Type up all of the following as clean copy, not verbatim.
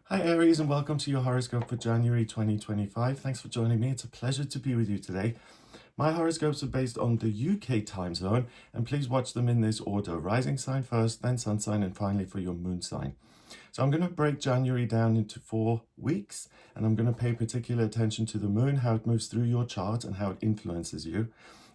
Hi Aries, and welcome to your horoscope for January 2025. Thanks for joining me. It's a pleasure to be with you today. My horoscopes are based on the UK time zone, and please watch them in this order: rising sign first, then sun sign, and finally for your moon sign. So I'm going to break January down into 4 weeks, and I'm going to pay particular attention to the moon, how it moves through your chart, and how it influences you.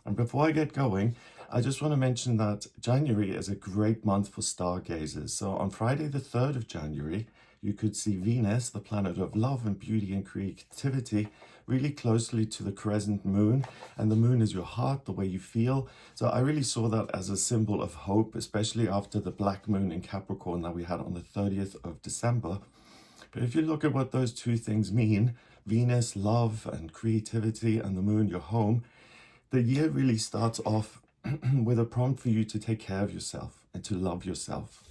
And before I get going, I just want to mention that January is a great month for stargazers. So on Friday, the 3rd of January, you could see Venus, the planet of love and beauty and creativity, really closely to the crescent moon. And the moon is your heart, the way you feel. So I really saw that as a symbol of hope, especially after the black moon in Capricorn that we had on the 30th of December. But if you look at what those two things mean, Venus, love and creativity, and the moon, your home, the year really starts off with a prompt for you to take care of yourself and to love yourself.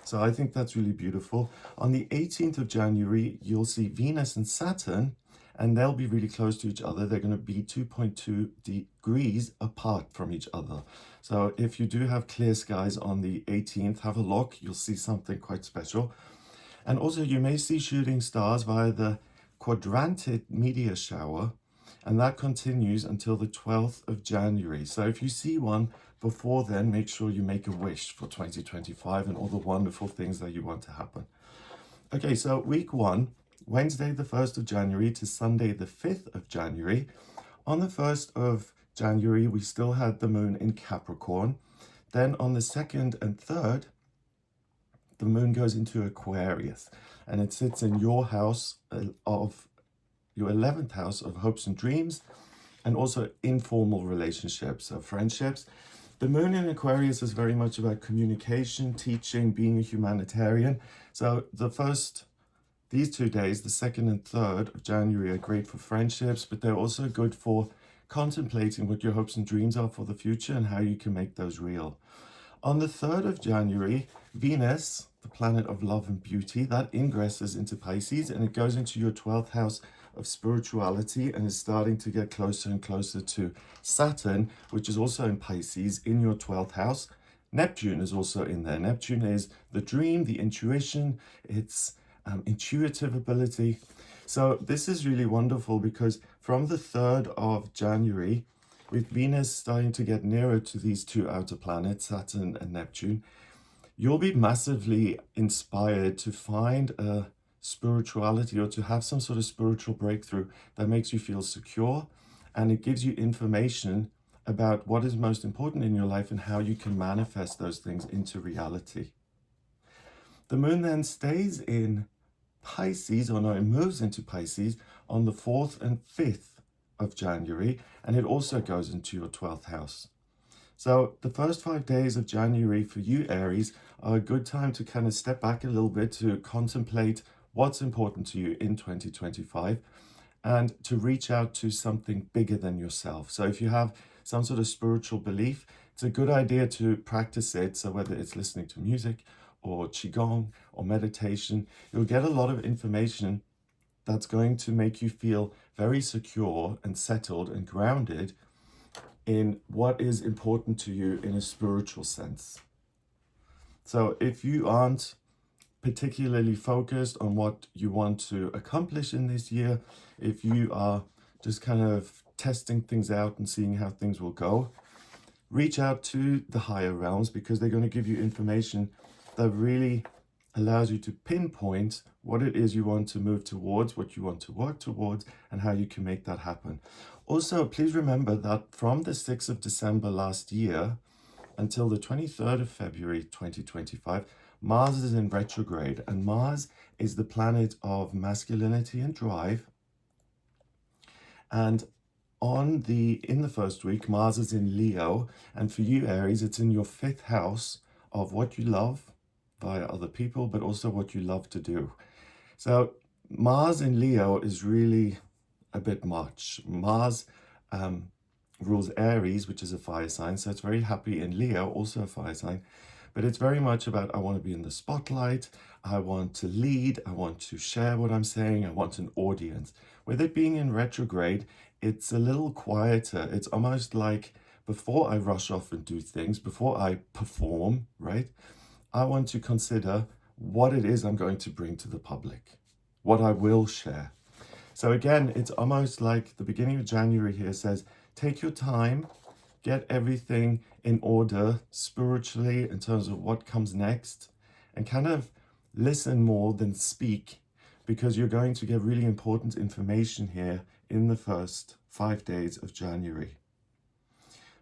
So I think that's really beautiful. On the 18th of January, you'll see Venus and Saturn, and they'll be really close to each other. They're going to be 2.2 degrees apart from each other. So if you do have clear skies on the 18th, have a look. You'll see something quite special. And also you may see shooting stars via the quadranted meteor shower, and that continues until the 12th of January. So if you see one before then, make sure you make a wish for 2025 and all the wonderful things that you want to happen. Okay, so week one, Wednesday the 1st of January to Sunday the 5th of January. On the 1st of January, we still had the moon in Capricorn. Then on the 2nd and 3rd, the moon goes into Aquarius, and it sits in your house of your 11th house of hopes and dreams, and also informal relationships, so friendships. The moon in Aquarius is very much about communication, teaching, being a humanitarian. So these 2 days, the 2nd and 3rd of January, are great for friendships, but they're also good for contemplating what your hopes and dreams are for the future and how you can make those real. On the 3rd of January, Venus, the planet of love and beauty, that ingresses into Pisces, and it goes into your 12th house of spirituality and is starting to get closer and closer to Saturn, which is also in Pisces in your 12th house. Neptune is also in there. Neptune is the dream, the intuition, it's intuitive ability. So this is really wonderful because from the 3rd of January, with Venus starting to get nearer to these two outer planets, Saturn and Neptune, you'll be massively inspired to find a spirituality or to have some sort of spiritual breakthrough that makes you feel secure, and it gives you information about what is most important in your life and how you can manifest those things into reality. The moon then stays in Pisces, or no, it moves into Pisces on the 4th and 5th of January, and it also goes into your 12th house. So the first 5 days of January for you, Aries, are a good time to kind of step back a little bit to contemplate what's important to you in 2025 and to reach out to something bigger than yourself. So if you have some sort of spiritual belief, it's a good idea to practice it. So whether it's listening to music or qigong or meditation, you'll get a lot of information that's going to make you feel very secure and settled and grounded in what is important to you in a spiritual sense. So if you aren't particularly focused on what you want to accomplish in this year, if you are just kind of testing things out and seeing how things will go, reach out to the higher realms, because they're going to give you information that really allows you to pinpoint what it is you want to move towards, what you want to work towards, and how you can make that happen. Also, please remember that from the 6th of December last year until the 23rd of February 2025, Mars is in retrograde, and Mars is the planet of masculinity and drive. And in the first week, Mars is in Leo, and for you, Aries, it's in your 5th house of what you love via other people, but also what you love to do. So Mars in Leo is really a bit much. Mars rules Aries, which is a fire sign, so it's very happy in Leo, also a fire sign. But it's very much about, I want to be in the spotlight, I want to lead, I want to share what I'm saying, I want an audience. With it being in retrograde, it's a little quieter. It's almost like, before I rush off and do things, before I perform, right, I want to consider what it is I'm going to bring to the public. what I will share. So again, it's almost like the beginning of January here says, take your time, get everything in order spiritually in terms of what comes next, and kind of listen more than speak, because you're going to get really important information here in the first 5 days of January.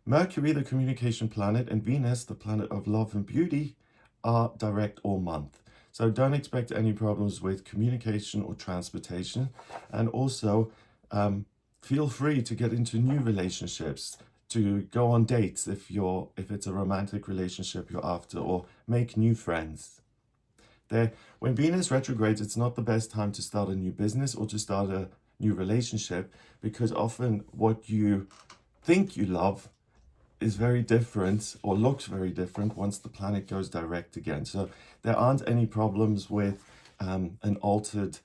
Mercury, the communication planet, and Venus, the planet of love and beauty, are direct all month. So don't expect any problems with communication or transportation. And also feel free to get into new relationships, to go on dates if it's a romantic relationship you're after, or make new friends. When Venus retrogrades, it's not the best time to start a new business or to start a new relationship, because often what you think you love is very different, or looks very different, once the planet goes direct again. So there aren't any problems with an altered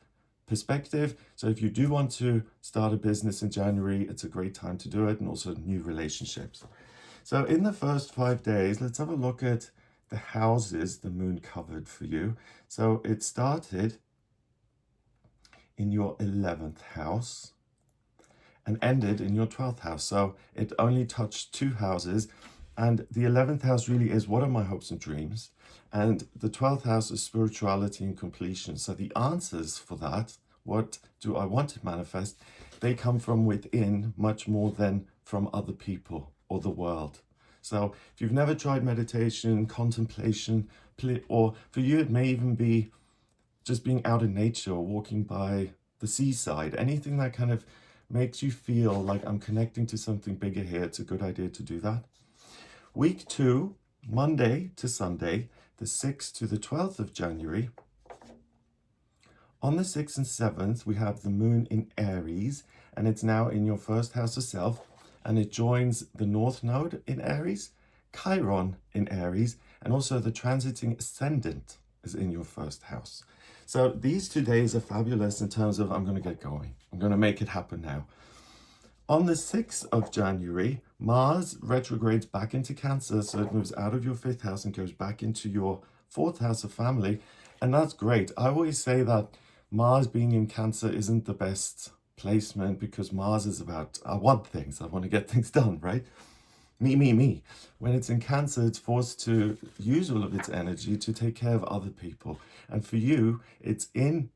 perspective. So if you do want to start a business in January, it's a great time to do it, and also new relationships. So in the first 5 days, let's have a look at the houses the moon covered for you. So it started in your 11th house and ended in your 12th house. So it only touched 2 houses, and the 11th house really is what are my hopes and dreams, and the 12th house is spirituality and completion. So the answers for that, what do I want to manifest, they come from within much more than from other people or the world. So if you've never tried meditation, contemplation, or for you it may even be just being out in nature or walking by the seaside, anything that kind of makes you feel like I'm connecting to something bigger here, it's a good idea to do that. Week 2, Monday to Sunday, the 6th to the 12th of January. On the 6th and 7th, we have the moon in Aries, and it's now in your first house of self, and it joins the North Node in Aries, Chiron in Aries, and also the transiting ascendant is in your first house. So these 2 days are fabulous in terms of I'm going to get going. I'm going to make it happen now. On the 6th of January, Mars retrogrades back into Cancer, so it moves out of your 5th house and goes back into your 4th house of family, and that's great. I always say that Mars being in Cancer isn't the best placement, because Mars is about, I want things, I want to get things done, right? Me. When it's in Cancer, it's forced to use all of its energy to take care of other people. And for you, it's in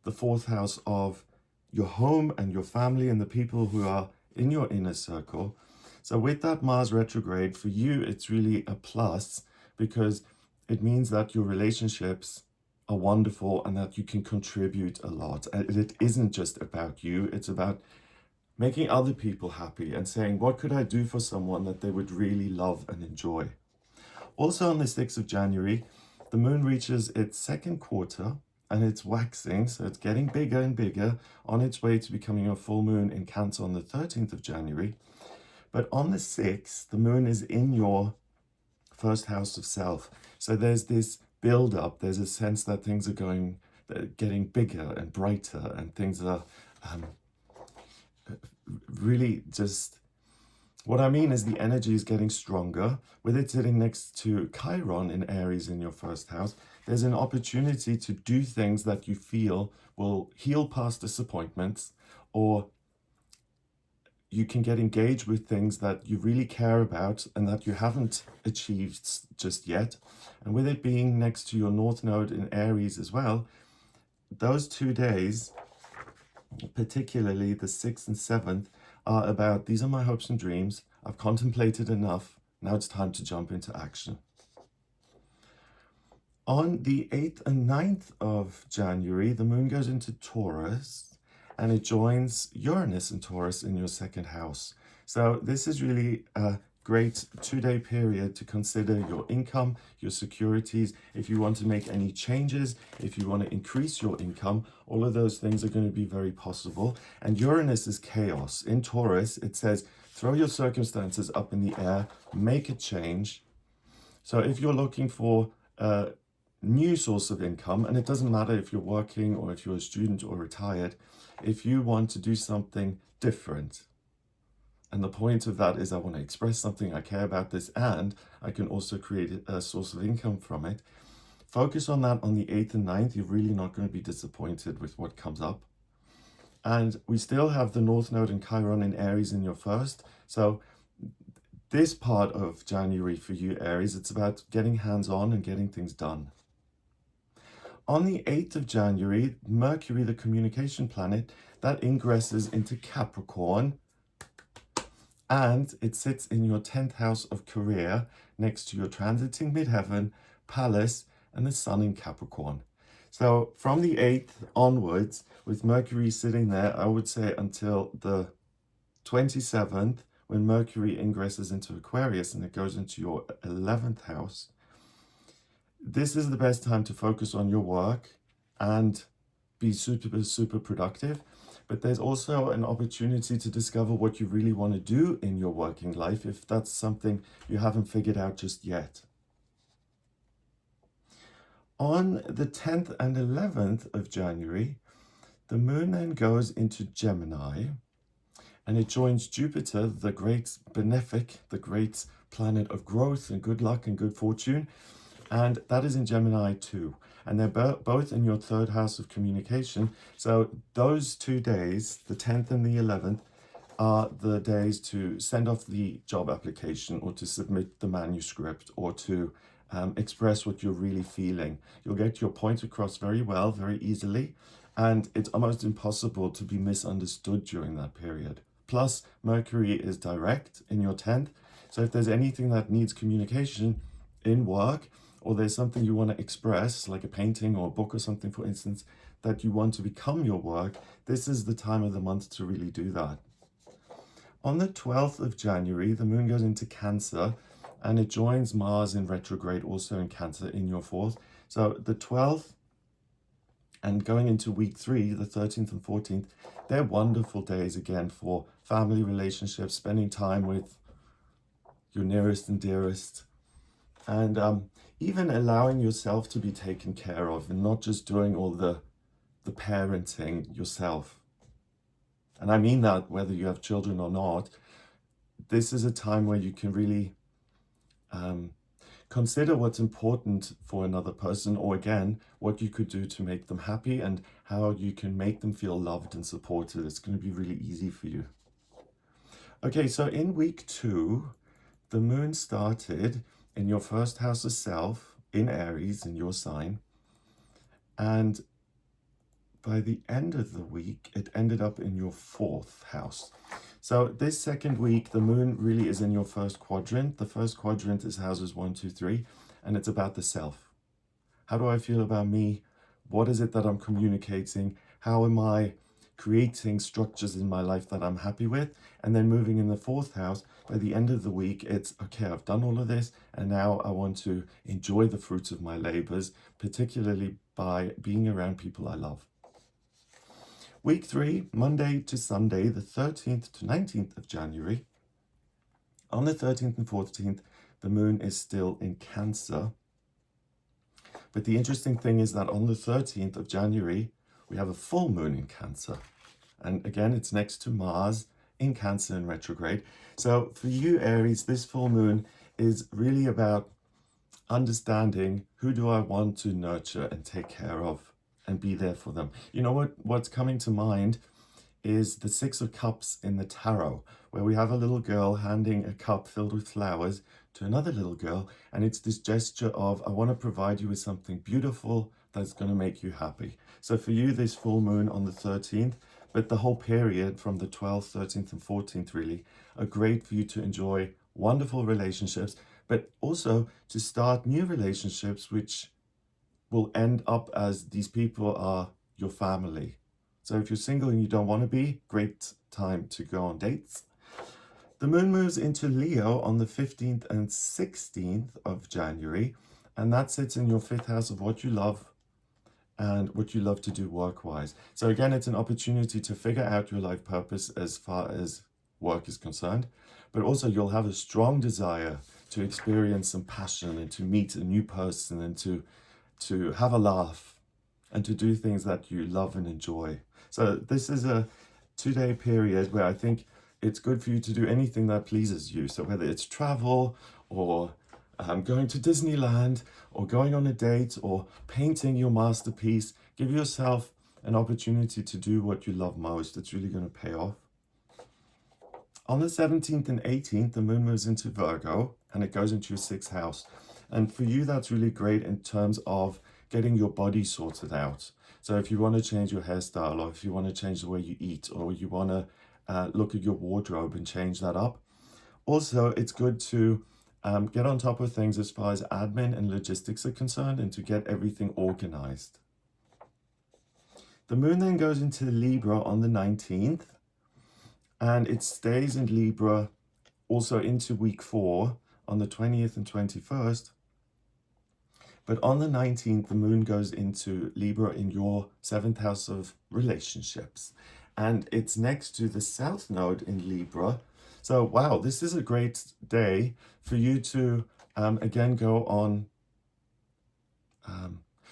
the 4th house of your home and your family and the people who are in your inner circle. So with that Mars retrograde, for you, it's really a plus, because it means that your relationships are wonderful and that you can contribute a lot. And it isn't just about you, it's about making other people happy and saying, what could I do for someone that they would really love and enjoy? Also on the 6th of January, the moon reaches its 2nd quarter and it's waxing, so it's getting bigger and bigger on its way to becoming a full moon in Cancer on the 13th of January. But on the 6th, the moon is in your first house of self. So there's this build up, there's a sense that things are getting bigger and brighter, and things are really just, what I mean is the energy is getting stronger. With it sitting next to Chiron in Aries in your first house, there's an opportunity to do things that you feel will heal past disappointments, or you can get engaged with things that you really care about and that you haven't achieved just yet. And with it being next to your North Node in Aries as well, those 2 days, particularly the 6th and 7th, are about, these are my hopes and dreams, I've contemplated enough, now it's time to jump into action. On the 8th and 9th of January, the moon goes into Taurus, and it joins Uranus and Taurus in your 2nd house. So this is really a great 2-day period to consider your income, your securities, if you want to make any changes, if you want to increase your income, all of those things are going to be very possible. And Uranus is chaos. In Taurus, it says, throw your circumstances up in the air, make a change. So if you're looking for a new source of income, and it doesn't matter if you're working or if you're a student or retired, if you want to do something different, and the point of that is I want to express something, I care about this, and I can also create a source of income from it. Focus on that on the 8th and 9th. You're really not going to be disappointed with what comes up. And we still have the North Node and Chiron in Aries in your first. So this part of January for you, Aries, it's about getting hands-on and getting things done. On the 8th of January, Mercury, the communication planet, that ingresses into Capricorn, and it sits in your 10th house of career next to your transiting midheaven, Palace, and the Sun in Capricorn. So from the 8th onwards, with Mercury sitting there, I would say until the 27th, when Mercury ingresses into Aquarius and it goes into your 11th house, this is the best time to focus on your work and be super productive. But there's also an opportunity to discover what you really want to do in your working life, if that's something you haven't figured out just yet. On the 10th and 11th of January, the moon then goes into Gemini, and it joins Jupiter, the great benefic, the great planet of growth and good luck and good fortune. And that is in Gemini too. And they're both in your 3rd house of communication. So those 2 days, the 10th and the 11th, are the days to send off the job application, or to submit the manuscript, or to express what you're really feeling. You'll get your point across very well, very easily. And it's almost impossible to be misunderstood during that period. Plus, Mercury is direct in your 10th. So if there's anything that needs communication in work, or there's something you want to express, like a painting or a book or something, for instance, that you want to become your work, this is the time of the month to really do that. On the 12th of January, the moon goes into Cancer, and it joins Mars in retrograde, also in Cancer, in your 4th. So the 12th and going into week 3, the 13th and 14th, they're wonderful days again for family relationships, spending time with your nearest and dearest, and even allowing yourself to be taken care of, and not just doing all the parenting yourself. And I mean that whether you have children or not. This is a time where you can really consider what's important for another person, or again, what you could do to make them happy and how you can make them feel loved and supported. It's going to be really easy for you. Okay, so in week 2, the moon started in your 1st house of self, in Aries, in your sign. And by the end of the week, it ended up in your 4th house. So this 2nd week, the moon really is in your 1st quadrant. The 1st quadrant is houses 1, 2, 3, and it's about the self. How do I feel about me? What is it that I'm communicating? How am I creating structures in my life that I'm happy with? And then moving in the 4th house, by the end of the week, it's okay, I've done all of this, and now I want to enjoy the fruits of my labors, particularly by being around people I love. Week 3, Monday to Sunday, the 13th to 19th of January. On the 13th and 14th, the moon is still in Cancer. But the interesting thing is that on the 13th of January, we have a full moon in Cancer. And again, it's next to Mars in Cancer in retrograde. So for you, Aries, this full moon is really about understanding, who do I want to nurture and take care of and be there for them. You know what's coming to mind is the 6 of Cups in the tarot, where we have a little girl handing a cup filled with flowers to another little girl, and it's this gesture of, I want to provide you with something beautiful that's going to make you happy. So for you, this full moon on the 13th, but the whole period from the 12th, 13th and 14th really are great for you to enjoy wonderful relationships, but also to start new relationships which will end up as these people are your family. So if you're single and you don't want to be, great time to go on dates. The moon moves into Leo on the 15th and 16th of January, and that sits in your 5th house of what you love and what you love to do work-wise. So again, it's an opportunity to figure out your life purpose as far as work is concerned, but also you'll have a strong desire to experience some passion and to meet a new person and to have a laugh and to do things that you love and enjoy. So this is a 2-day period where I think it's good for you to do anything that pleases you. So whether it's travel or going to Disneyland, or going on a date, or painting your masterpiece. Give yourself an opportunity to do what you love most. It's really going to pay off. On the 17th and 18th, the moon moves into Virgo and it goes into your 6th house. And for you, that's really great in terms of getting your body sorted out. So if you want to change your hairstyle, or if you want to change the way you eat, or you want to look at your wardrobe and change that up. Also, it's good to get on top of things as far as admin and logistics are concerned, and to get everything organized. The moon then goes into Libra on the 19th, and it stays in Libra also into week 4 on the 20th and 21st. But on the 19th, the moon goes into Libra in your 7th house of relationships. And it's next to the South Node in Libra. So, wow, this is a great day for you to, again, go on,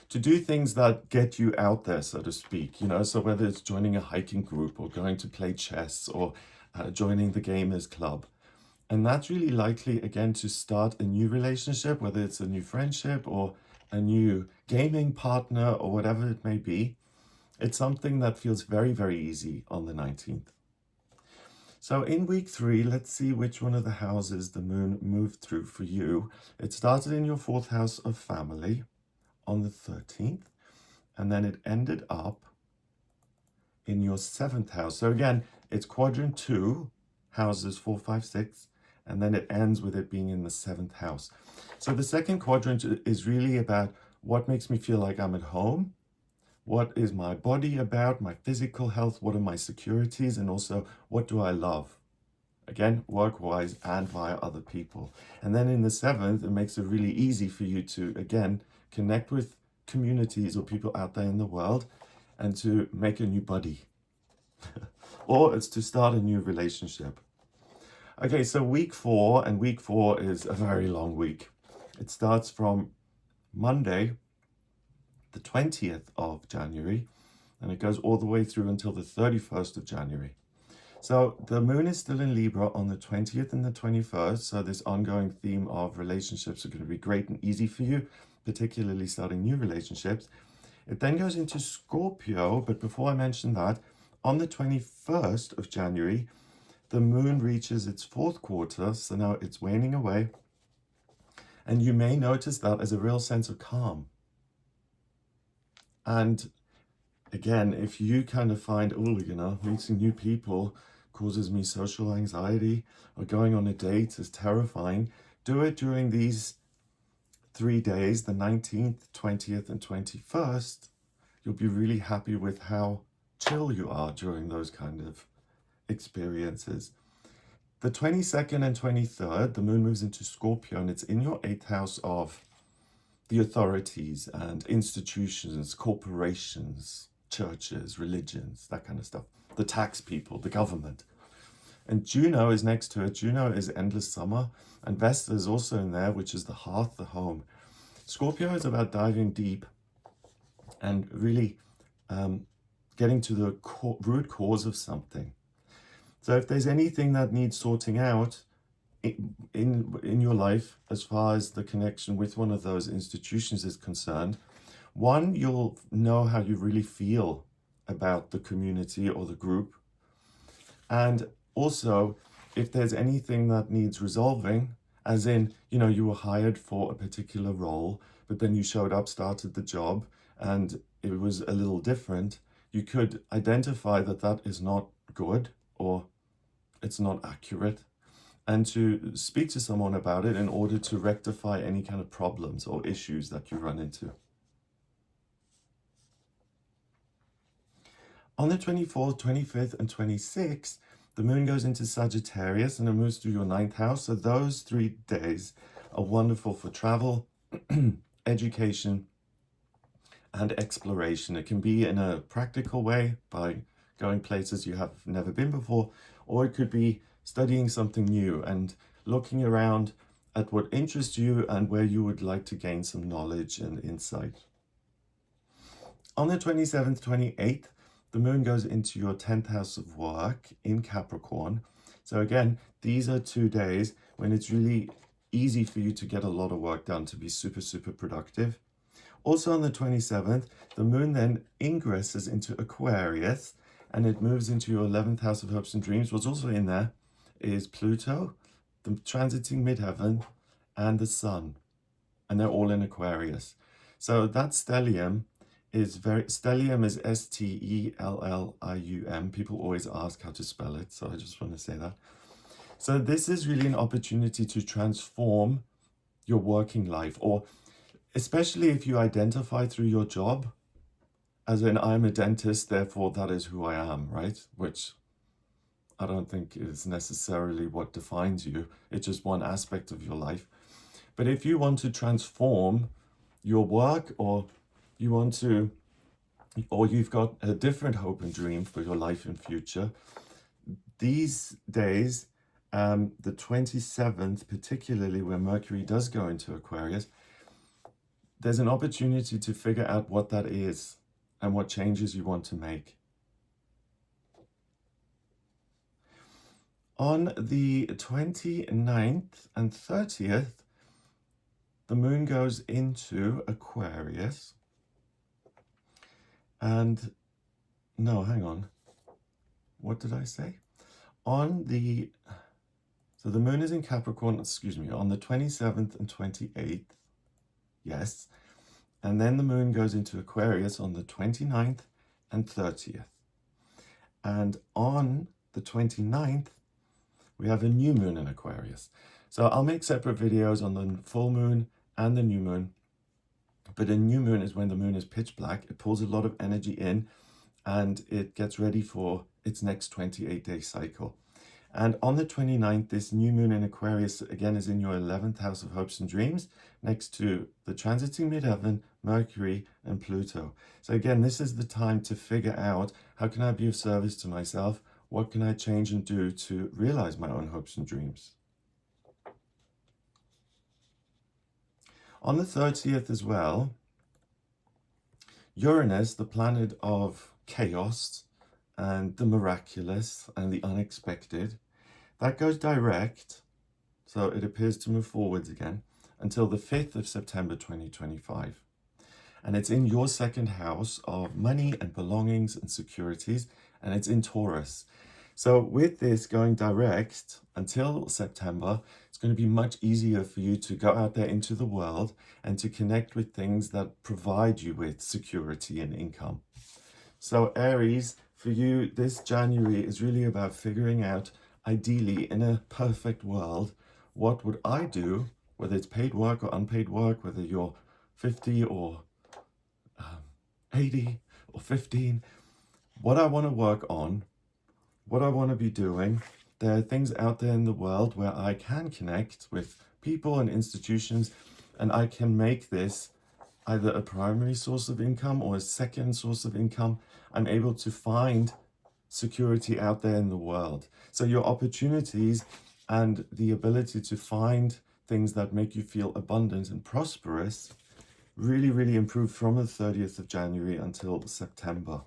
to do things that get you out there, so to speak. You know, so whether it's joining a hiking group, or going to play chess, or joining the gamers club. And that's really likely, again, to start a new relationship, whether it's a new friendship or a new gaming partner or whatever it may be. It's something that feels very, very easy on the 19th. So in week 3, let's see which one of the houses the moon moved through for you. It started in your 4th house of family on the 13th, and then it ended up in your 7th house. So again, it's quadrant 2, houses 4, 5, 6, and then it ends with it being in the 7th house. So the second quadrant is really about what makes me feel like I'm at home, what is my body about, my physical health, what are my securities, and also what do I love? Again, work-wise and via other people. And then in the 7th, it makes it really easy for you to, again, connect with communities or people out there in the world and to make a new buddy. Or it's to start a new relationship. Okay, so week 4, and week 4 is a very long week. It starts from Monday, the 20th of January, and it goes all the way through until the 31st of January. So the moon is still in Libra on the 20th and the 21st, so this ongoing theme of relationships are going to be great and easy for you, particularly starting new relationships. It then goes into Scorpio, but before I mention that, on the 21st of January, the moon reaches its 4th quarter, so now it's waning away, and you may notice that as a real sense of calm. And again, if you kind of find, oh, you know, meeting new people causes me social anxiety, or going on a date is terrifying, do it during these 3 days, the 19th, 20th, and 21st. You'll be really happy with how chill you are during those kind of experiences. The 22nd and 23rd, the moon moves into Scorpio, and it's in your 8th house of the authorities and institutions, corporations, churches, religions, that kind of stuff. The tax people, the government. And Juno is next to it. Juno is endless summer, and Vesta is also in there, which is the hearth, the home. Scorpio is about diving deep and really getting to the root cause of something. So if there's anything that needs sorting out in your life, as far as the connection with one of those institutions is concerned, one, you'll know how you really feel about the community or the group. And also, if there's anything that needs resolving, as in, you know, you were hired for a particular role, but then you showed up, started the job, and it was a little different, you could identify that that is not good, or it's not accurate, and to speak to someone about it in order to rectify any kind of problems or issues that you run into. On the 24th, 25th, and 26th, the moon goes into Sagittarius and it moves through your 9th house. So those 3 days are wonderful for travel, education, and exploration. It can be in a practical way by going places you have never been before, or it could be studying something new and looking around at what interests you and where you would like to gain some knowledge and insight. On the 27th, 28th, the moon goes into your 10th house of work in Capricorn. So again, these are 2 days when it's really easy for you to get a lot of work done, to be super, super productive. Also on the 27th, the moon then ingresses into Aquarius and it moves into your 11th house of hopes and dreams. What's also in there is Pluto, the transiting midheaven, and the sun. And they're all in Aquarius. So that stellium is stellium is Stellium. People always ask how to spell it, so I just want to say that. So this is really an opportunity to transform your working life, or especially if you identify through your job, as in I'm a dentist, therefore that is who I am, right? Which I don't think is necessarily what defines you. It's just one aspect of your life. But if you want to transform your work, or you've got a different hope and dream for your life and future, these days, the 27th, particularly where Mercury does go into Aquarius, there's an opportunity to figure out what that is and what changes you want to make. On the 29th and 30th, the moon goes into Aquarius. And no, hang on. What did I say? So the moon is in Capricorn, on the 27th and 28th. Yes. And then the moon goes into Aquarius on the 29th and 30th. And on the 29th, we have a new moon in Aquarius. So I'll make separate videos on the full moon and the new moon. But a new moon is when the moon is pitch black. It pulls a lot of energy in and it gets ready for its next 28-day cycle. And on the 29th, this new moon in Aquarius, again, is in your 11th house of hopes and dreams, next to the transiting midheaven, Mercury, and Pluto. So again, this is the time to figure out, how can I be of service to myself? What can I change and do to realize my own hopes and dreams? On the 30th as well, Uranus, the planet of chaos and the miraculous and the unexpected, that goes direct, so it appears to move forwards again, until the 5th of September 2025. And it's in your second house of money and belongings and securities, and it's in Taurus. So with this going direct until September, it's going to be much easier for you to go out there into the world and to connect with things that provide you with security and income. So Aries, for you, this January is really about figuring out, ideally, in a perfect world, what would I do, whether it's paid work or unpaid work, whether you're 50 or 80 or 15, what I want to work on, what I want to be doing. There are things out there in the world where I can connect with people and institutions, and I can make this either a primary source of income or a second source of income. I'm able to find security out there in the world. So your opportunities and the ability to find things that make you feel abundant and prosperous really, really improve from the 30th of January until September.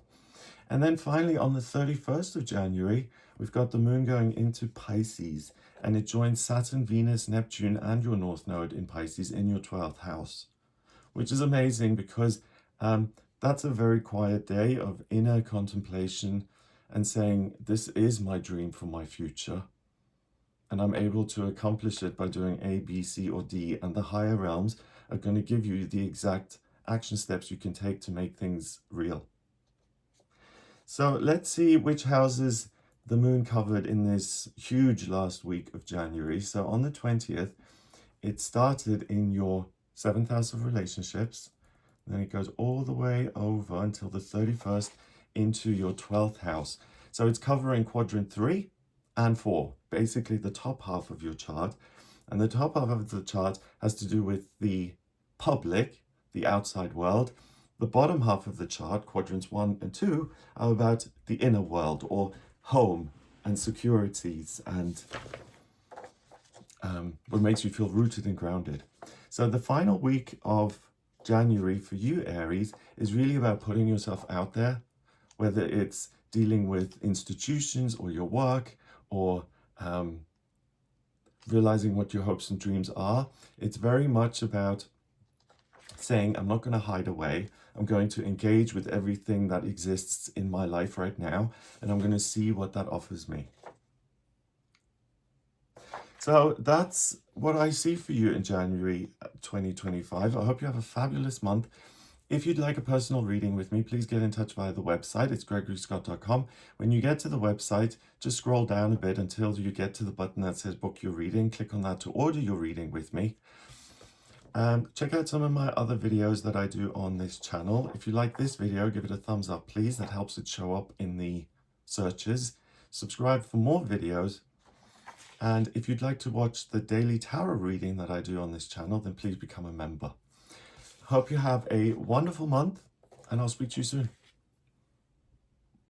And then finally, on the 31st of January, we've got the moon going into Pisces, and it joins Saturn, Venus, Neptune, and your North Node in Pisces in your 12th house, which is amazing because that's a very quiet day of inner contemplation and saying, this is my dream for my future. And I'm able to accomplish it by doing A, B, C, or D. And the higher realms are going to give you the exact action steps you can take to make things real. So let's see which houses the moon covered in this huge last week of January. So on the 20th, it started in your 7th house of relationships. Then it goes all the way over until the 31st into your 12th house. So it's covering quadrant 3 and 4, basically the top half of your chart. And the top half of the chart has to do with the public, the outside world. The bottom half of the chart, quadrants 1 and 2, are about the inner world, or home and securities, and what makes you feel rooted and grounded. So the final week of January for you, Aries, is really about putting yourself out there, whether it's dealing with institutions or your work, or realizing what your hopes and dreams are. It's very much about saying, I'm not going to hide away. I'm going to engage with everything that exists in my life right now, and I'm going to see what that offers me. So that's what I see for you in January 2025. I hope you have a fabulous month. If you'd like a personal reading with me, please get in touch via the website. It's gregoryscott.com. When you get to the website, just scroll down a bit until you get to the button that says book your reading. Click on that to order your reading with me. And check out some of my other videos that I do on this channel. If you like this video, give it a thumbs up, please. That helps it show up in the searches. Subscribe for more videos. And if you'd like to watch the daily tarot reading that I do on this channel, then please become a member. Hope you have a wonderful month, and I'll speak to you soon.